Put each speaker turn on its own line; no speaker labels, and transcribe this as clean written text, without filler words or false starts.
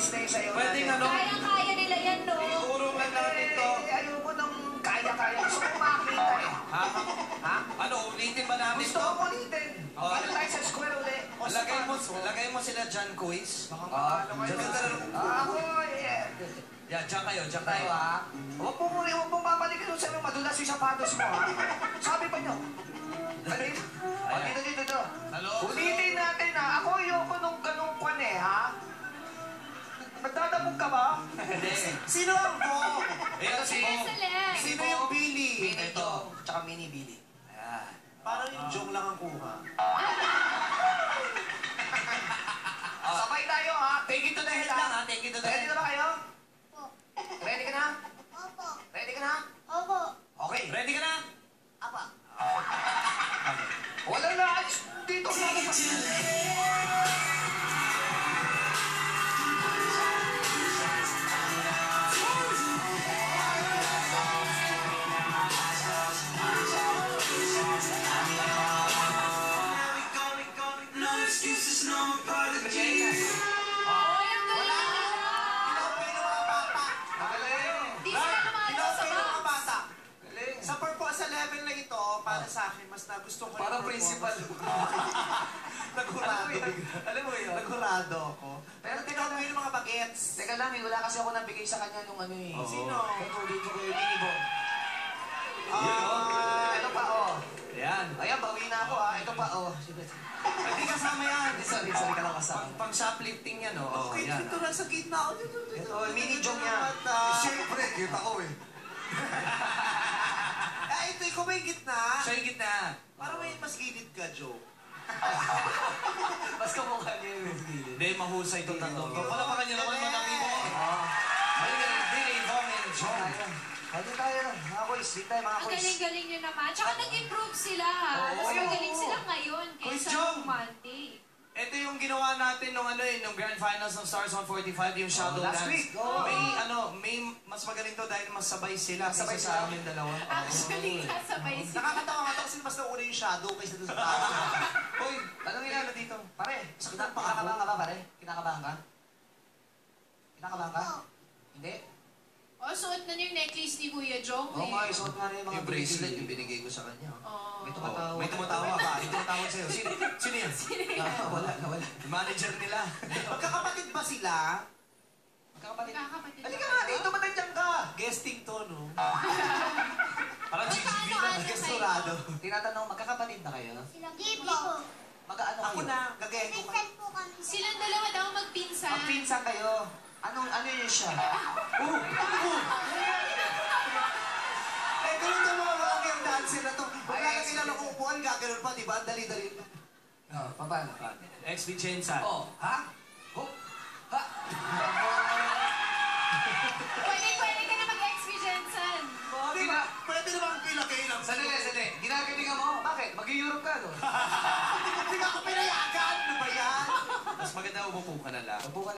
stay sa'yo.
Pwedeng ano?
Kaya nila yan, no?
Iurong lang natin to.
Ayoko nang kaya-kaya. Gusto ko makita eh.
Ha?
Ha?
Ano, ulitin ba natin
Gusto
to?
ko ulitin. Ano tayo sa square ulit?
Lagay mo sila John Quiz.
Ako eh.
Yan, dyan kayo, dyan
Tayo
kayo.
ha. Huwag pong babalikin doon sa mga madulas yung sapatos mo ha. Sabi pa nyo. Alin? Dito.
Hello?
Ulitin natin ha. Ako ayoko nung ganung kwan eh ha. Nagdadabog ka ba?
Hindi.
Sino ang Bo?
Ito si Bo.
Celeste.
Sino yung Billy?
Mini Jong, tsaka Mini Billy.
Ayan.
Parang yung Jong lang ang kuha.
Sabay tayo ha.
Take it to the head lang ha, take it to the
Ready
head.
na ba kayo? Ready ka na?
Opo.
Ready ka na?
Opo.
Okay.
Ready ka na?
Apa. Wala na. Dito na.
No excuses, no apologies.
Oy, ang galing!
Pinaupi ng mga bata.
Magaling.
Di sila lumalaw sa
Pinaupi ng mga
box.
bata.
Galing.
Sa level na ito, para sa akin, mas nagustuhan ko
Parang
yung
principal.
Nagurado.
Alam mo yun?
Nagurado ako.
Pero teka
Pinaupi
lang.
ng mga bagets.
Teka lang, wala kasi ako nabigay sa kanya nung ano eh.
Sino?
Katulad ko kay Mini Bong. Ito pa oh.
Ayan.
Ayan, bawi na ako ah. Ito pa oh. Sige.
Hindi kasama yan.
Sorry ka lang kasama.
Pang shoplifting yan, oh.
Okay,
Yan.
dito lang sa gitna ako.
Ito, mini jong yan.
Siyempre, kita ko eh. Ito, ikaw may gitna.
Siya yung gitna.
Parang may mas gilid ka, Joe.
Mas kamukha niya yung gilid.
Hindi, mahusay itong tatlo. Wala pa kanya naman manami mo. Billy, Bong, and John.
Pwede tayo na. Mga boys, di tayo mga
Ang
boys.
galing-galing nyo naman. Tsaka nag-improve sila, ha?
Oo.
Mas magaling sila ngayon
Quiz
kaysa
Jong.
nung Monday.
Ito yung ginawa natin nung nung Grand Finals ng Stars 145, yung Shadow
last
Dance.
week. Oo.
May mas magaling to dahil mas sabay sila
Sabay
kaysa sa amin dalawa.
Actually, kasabay sila.
Nakakatawa nga to kasi mas nauna yung shadow kaysa doon sa tao.
Hoy, anong inano dito?
Pare, kinakabahan ka ba pare? Kinakabahan ka? Kinakabahan ka? Hindi?
O, suot na niyo yung necklace ni Kuya Jong.
Oo nga, isuot nga na yung mga
Yung bracelet yung binigay ko sa kanya.
Oh.
May tumatawa.
May tumatawa ba? May tumatawag sa'yo. Sino yan?
Wala.
Yung manager nila.
Magkakapatid ba sila?
Magkakapatid.
Kakapatid.
Halika nga dito, matandyang ka!
Guesting to, no?
Parang GGB
Magkano
lang.
ano
Gesturado.
Tinatanong, magkakapatid na kayo?
Hindi po.
Magkaano kayo?
Ako na, gagayin ko ka.
Minsan po kami.
Silang dalawa daw magpinsan.
Magpinsan kayo. Ano yun siya?
Eh, ganun yung mga walking dancer na to. Wala
Ay,
na kilala kung upuan, gagano'n pa, di ba? Ang dali-dali.
Oh, paano?
XB Chensan.
Oh, ha? Oh, ha?
Pwede ka na mag-XP Jensen.
Di ba? Pwede naman pilagay lang.
Sandali. Ginagalingan mo? Bakit? Mag-Europe ka, no?
Hindi ka ako pinayagan. Ano ba yan?
Mas maganda umupo ka na lang.
Mabukan